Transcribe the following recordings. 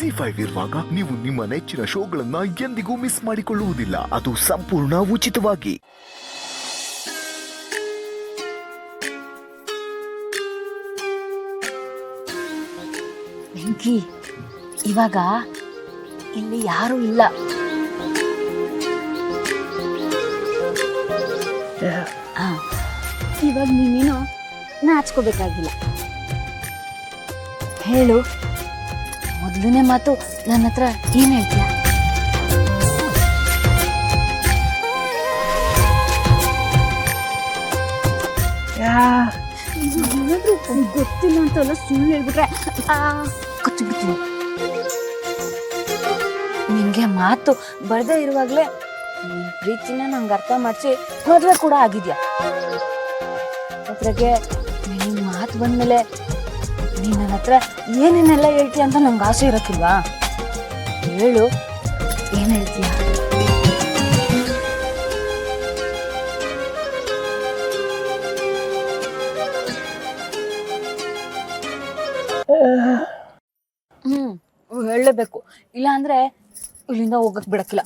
ಜಿ5 ಇರುವಾಗ ನೀವು ನಿಮ್ಮ ನೆಚ್ಚಿನ ಶೋಗಳನ್ನ ಎಂದಿಗೂ ಮಿಸ್ ಮಾಡಿಕೊಳ್ಳುವುದಿಲ್ಲ. ಅದು ಸಂಪೂರ್ಣ ಉಚಿತವಾಗಿ. ಬೆಂಕಿ, ಇವಾಗ ಇಲ್ಲಿ ಯಾರು ಇಲ್ಲ. ಇವಾಗ ನೀನೇನೋ ನಾಚ್ಕೋಬೇಕಾಗಿಲ್ಲ. ಹೇಳು, ಮೊದಲನೇ ಮಾತು ನನ್ನ ಹತ್ರ ಏನ್ ಹೇಳ್ತೀಯ? ಗೊತ್ತಿಲ್ಲ ಅಂತೆಲ್ಲ ಸುಳ್ಳು ಹೇಳ್ಬಿಟ್ರೆ ಕಚ್ಚಿ ಬಿಡ್ತೀನಿ. ನಿನ್ಗೆ ಮಾತು ಬರ್ದೇ ಇರುವಾಗ್ಲೇ ನಿನ್ ಪ್ರೀತಿನ ನಂಗೆ ಅರ್ಥ ಮಾಡಿಸಿ ಮದುವೆ ಕೂಡ ಆಗಿದ್ಯಾ. ಅದ್ರಾಗೆ ನಿನ್ ಮಾತು ಬಂದ್ಮೇಲೆ ನೀನ್ ನನ್ನ ಹತ್ರ ಏನೇನೆಲ್ಲ ಹೇಳ್ತೀಯ ಅಂತ ನಂಗೆ ಆಸೆ ಇರಕ್ಕಿಲ್ವಾ? ಹೇಳು, ಏನ್ ಹೇಳ್ತೀಯ? ಹೇಳಲೇಬೇಕು, ಇಲ್ಲ ಅಂದ್ರೆ ಇಲ್ಲಿಂದ ಹೋಗಕ್ ಬಿಡಕ್ಕಿಲ್ಲ.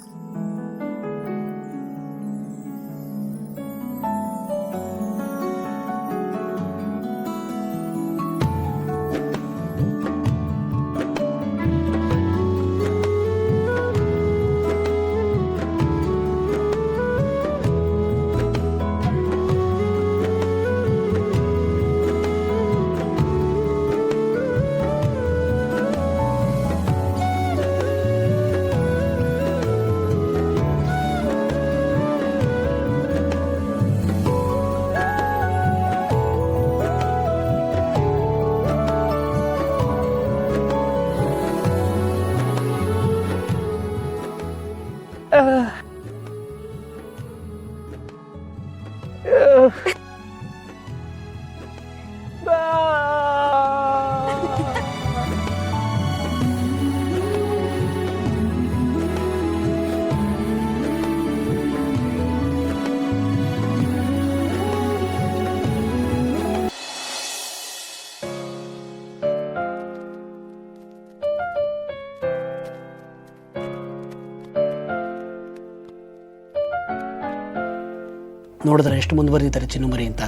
ನೋಡಿದ್ರೆ ಎಷ್ಟು ಮುಂದುವರಿತಾರೆ ಚಿನ್ನುಮರಿ ಅಂತ.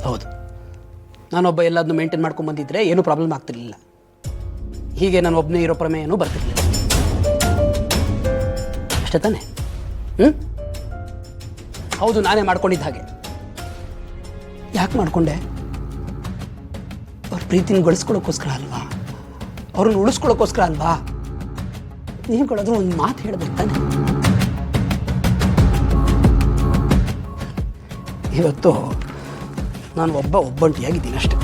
ಹೌದು, ನಾನೊಬ್ಬ ಎಲ್ಲದನ್ನು ಮೇಂಟೈನ್ ಮಾಡ್ಕೊಂಡು ಬಂದಿದ್ರೆ ಏನೂ ಪ್ರಾಬ್ಲಮ್ ಆಗ್ತಿರ್ಲಿಲ್ಲ. ಹೀಗೆ ನಾನು ಒಬ್ಬನೇ ಇರೋ ಪ್ರಮೇಯನೂ ಬರ್ತಿರ್ಲಿಲ್ಲ. ಅಷ್ಟೇ ತಾನೆ? ಹೌದು, ನಾನೇ ಮಾಡ್ಕೊಂಡಿದ್ದ ಹಾಗೆ. ಯಾಕೆ ಮಾಡ್ಕೊಂಡೆ? ಅವ್ರ ಪ್ರೀತಿನ ಗಳಿಸ್ಕೊಳ್ಳೋಕ್ಕೋಸ್ಕರ ಅಲ್ವಾ? ಅವ್ರನ್ನ ಉಳಿಸ್ಕೊಳ್ಳೋಕ್ಕೋಸ್ಕರ ಅಲ್ವಾ? ನೀವುಗಳಾದ್ರೂ ಒಂದು ಮಾತು ಹೇಳ್ಬೇಕು ತಾನೆ. ಇವತ್ತು ನಾನು ಒಬ್ಬಂಟಿಯಾಗಿದ್ದೀನಿ ಅಷ್ಟೆ.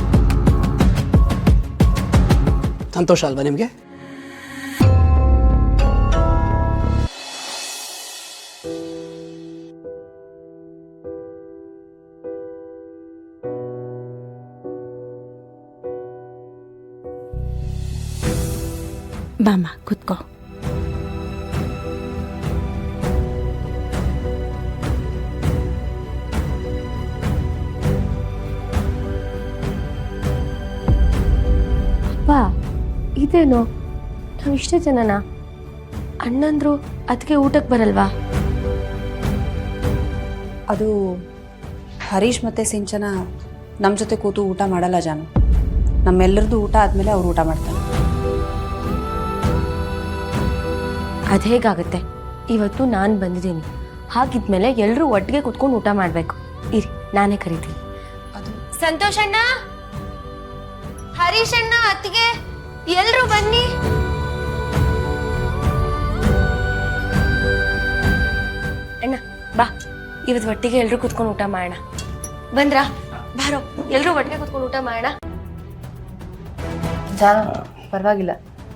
ಸಂತೋಷ ಅಲ್ವಾ ನಿಮಗೆ? ಬಾಮ್ಮ, ಕೂತ್ಕೋ. ಇದೇನು, ನಾವು ಇಷ್ಟೇ ಜನನಾ? ಅಣ್ಣಂದ್ರು ಅದಕ್ಕೆ ಊಟಕ್ಕೆ ಬರಲ್ವಾ? ಅದು ಹರೀಶ್ ಮತ್ತು ಸಿಂಚನ ನಮ್ಮ ಜೊತೆ ಕೂತು ಊಟ ಮಾಡಲ್ಲ ಜಾನು. ನಮ್ಮೆಲ್ಲರದ್ದು ಊಟ ಆದಮೇಲೆ ಅವ್ರು ಊಟ ಮಾಡ್ತಾರೆ. ಅದು ಹೇಗಾಗುತ್ತೆ? ಇವತ್ತು ನಾನು ಬಂದಿದ್ದೀನಿ, ಹಾಗಿದ್ಮೇಲೆ ಎಲ್ಲರೂ ಒಟ್ಟಿಗೆ ಕೂತ್ಕೊಂಡು ಊಟ ಮಾಡಬೇಕು. ಇರಿ, ನಾನೇ ಕರಿತೀನಿ. ಅದು ಸಂತೋಷ್ ಅಣ್ಣ, ಹರೀಶ್ ಅಣ್ಣ, ಅತ್ತಿಗೆ, ಎಲ್ರೂ ಬನ್ನಿ. ಅಣ್ಣ ಬಾ, ಇವತ್ತು ಒಟ್ಟಿಗೆ ಎಲ್ರೂ ಕೂತ್ಕೊಂಡು ಊಟ ಮಾಡೋಣ. ಬಂದ್ರಾ? ಬಾರೋ, ಎಲ್ರೂ ಒಟ್ಟಿಗೆ ಕೂತ್ಕೊಂಡು ಊಟ ಮಾಡೋಣ. ಜಾನು, ಪರವಾಗಿಲ್ಲ,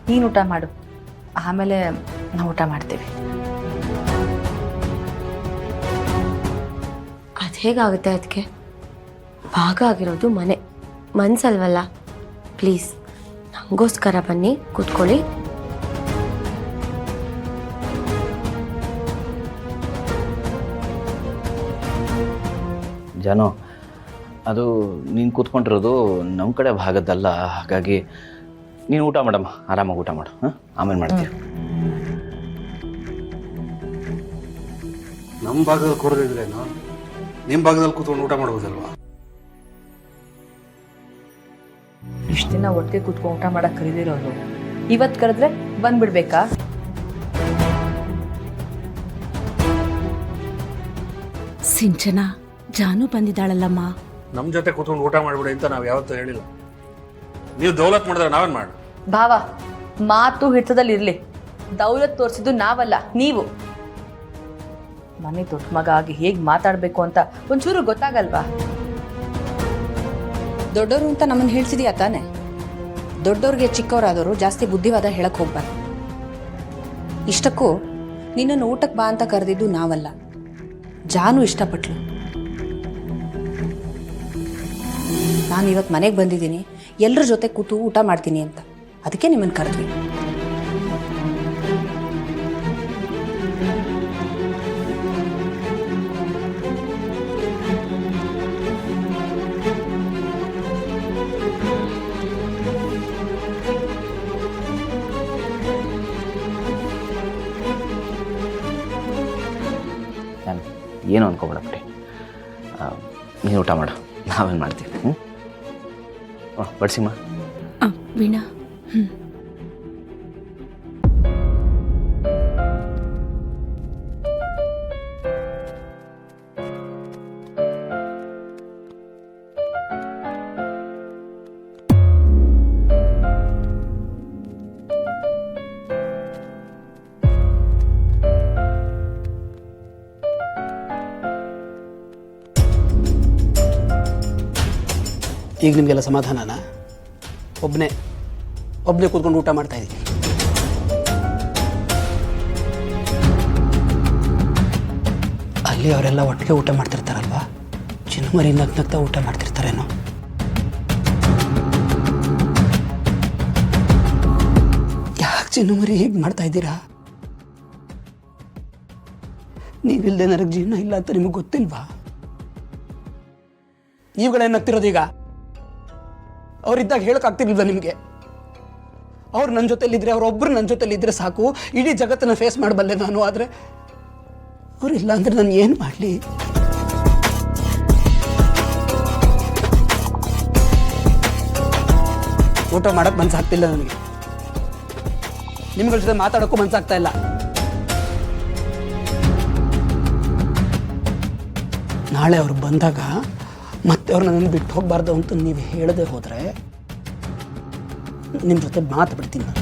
ನೀನು ಊಟ ಮಾಡು, ಆಮೇಲೆ ನಾವು ಊಟ ಮಾಡ್ತೀವಿ. ಅದು ಹೇಗಾಗುತ್ತೆ? ಅದಕ್ಕೆ ಭಾಗ ಆಗಿರೋದು ಮನೆ, ಮನ್ಸಲ್ವಲ್ಲ. ಪ್ಲೀಸ್ ನಂಗೋಸ್ಕರ ಬನ್ನಿ, ಕೂತ್ಕೊಳ್ಳಿ. ಜಾನು, ಅದು ನೀನು ಕೂತ್ಕೊಂಡಿರೋದು ನಮ್ಮ ಕಡೆ ಭಾಗದ್ದಲ್ಲ, ಹಾಗಾಗಿ ನೀನು ಊಟ ಮಾಡಮ್ಮ, ಆರಾಮಾಗಿ ಊಟ ಮಾಡು. ಹಾಂ, ಆಮೇಲೆ ಮಾಡ್ತೀಯ. ನಮ್ಮ ಭಾಗದಲ್ಲಿ ಕೂರದಿದ್ರೇನು ನಿಮ್ಮ ಭಾಗದಲ್ಲಿ ಕೂತ್ಕೊಂಡು ಊಟ ಮಾಡ್ಬೋದಲ್ವಾ? ಇಷ್ಟು ದಿನ ಒಟ್ಟಿಗೆ ಕೂತ್ಕೊಂಡು ಊಟ ಮಾಡಕ್ಕೆ ಕರೀದಿರೋದು ಇವತ್ತು ಕರೆದ್ರೆ ಬಂದ್ಬಿಡ್ಬೇಕಾ? ಸಿಂಚನ ಜಾನು ಬಂದಿದ್ದಾಳಲ್ಲಮ್ಮ. ನಮ್ಮ ಜೊತೆ ಕೂತ್ಕೊಂಡು ಊಟ ಮಾಡ್ಬಿಡಿ ಅಂತ ನಾವು ಯಾವತ್ತೂ ಹೇಳಿಲ್ಲ. ನೀವು ದೌಲತ್ ಮಾಡಿದ್ರೆ ನಾವೇನು ಮಾಡು? ಭಾವ, ಮಾತು ಹಿಡಿತದಲ್ಲಿ ಇರ್ಲಿ. ದೌಲತ್ ತೋರಿಸಿದ್ದು ನಾವಲ್ಲ, ನೀವು. ಮನೆ ದೊಡ್ಡ ಮಗ ಆಗಿ ಹೇಗೆ ಮಾತಾಡಬೇಕು ಅಂತ ಒಂಚೂರು ಗೊತ್ತಾಗಲ್ವಾ? ದೊಡ್ಡವರು ಅಂತ ನಮ್ಮನ್ನು ಹೇಳ್ತಿದೀಯಾ ತಾನೆ? ದೊಡ್ಡವ್ರಿಗೆ ಚಿಕ್ಕವರಾದವರು ಜಾಸ್ತಿ ಬುದ್ಧಿವಾದ ಹೇಳಕ್ ಹೋಗ್ಬಾರ್ದು. ಇಷ್ಟಕ್ಕೂ ನಿನ್ನನ್ನು ಊಟಕ್ಕೆ ಬಾ ಅಂತ ಕರೆದಿದ್ದು ನಾವಲ್ಲ, ಜಾನು ಇಷ್ಟಪಟ್ಲು. ನಾನು ಇವತ್ತು ಮನೆಗೆ ಬಂದಿದ್ದೀನಿ, ಎಲ್ಲರ ಜೊತೆ ಕೂತು ಊಟ ಮಾಡ್ತೀನಿ ಅಂತ, ಅದಕ್ಕೆ ನಿಮ್ಮನ್ನು ಕರೆದ್ವಿ. ನಾನು ಏನು ಅನ್ಕೋಬೇಡ ಬಿಡಿ, ನೀನು ಊಟ ಮಾಡು, ನಾವೇನು ಮಾಡ್ತೀವಿ. ಬಡ್ಸಿಮ್ಮ. ವೀಣಾ, ಈಗ ನಿಮಗೆಲ್ಲ ಸಮಾಧಾನನಾ? ಒಬ್ಬನೇ ಕೂತ್ಕೊಂಡು ಊಟ ಮಾಡ್ತಾ ಇದ್ದೀನಿ. ಅಲ್ಲಿ ಅವರೆಲ್ಲ ಒಟ್ಟಿಗೆ ಊಟ ಮಾಡ್ತಿರ್ತಾರಲ್ವಾ, ಚಿನ್ನಮರಿ ನಗ್ನಗ್ತಾ ಊಟ ಮಾಡ್ತಿರ್ತಾರೇನೋ. ಯಾಕೆ ಚಿನ್ನಮರಿ ಹೀಗೆ ಮಾಡ್ತಾ ಇದ್ದೀರಾ? ನೀವಿಲ್ಲದೆ ನನಗೆ ಜೀವನ ಇಲ್ಲ ಅಂತ ನಿಮಗೆ ಗೊತ್ತಿಲ್ವಾ? ಇವುಗಳೇನು ನಗ್ತಿರೋದು ಈಗ? ಅವರಿದ್ದಾಗ ಹೇಳೋಕ್ಕಾಗ್ತಿರ್ಲಿಲ್ವ ನಿಮಗೆ? ಅವ್ರು ನನ್ನ ಜೊತೆಲಿದ್ರೆ, ಅವರೊಬ್ಬರು ನನ್ನ ಜೊತೆಲಿದ್ರೆ ಸಾಕು, ಇಡೀ ಜಗತ್ತನ್ನು ಫೇಸ್ ಮಾಡಬಲ್ಲೆ ನಾನು. ಆದರೆ ಅವರಿಲ್ಲ ಅಂದರೆ ನಾನು ಏನು ಮಾಡಲಿ? ಊಟ ಮಾಡೋಕ್ಕೆ ಮನಸ್ಸಾಗ್ತಿಲ್ಲ ನನಗೆ, ನಿಮ್ಗಳ ಜೊತೆ ಮಾತಾಡೋಕ್ಕೂ ಮನಸ್ಸಾಗ್ತಾ ಇಲ್ಲ. ನಾಳೆ ಅವ್ರು ಬಂದಾಗ ಮತ್ತೆ ಅವ್ರು ನನ್ನನ್ನು ಬಿಟ್ಟು ಹೋಗಬಾರ್ದು ಅಂತ ನೀವು ಹೇಳದೆ ಹೋದರೆ ನಿಮ್ಮ ಜೊತೆ ಮಾತು ಬಿಡ್ತೀನಿ ನಾನು.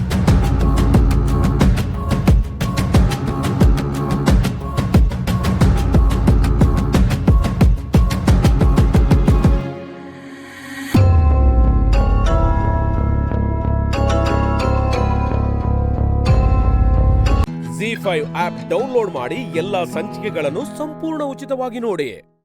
ZEE5 ಆಪ್ ಡೌನ್ಲೋಡ್ ಮಾಡಿ ಎಲ್ಲಾ ಸಂಚಿಕೆಗಳನ್ನು ಸಂಪೂರ್ಣ ಉಚಿತವಾಗಿ ನೋಡಿ.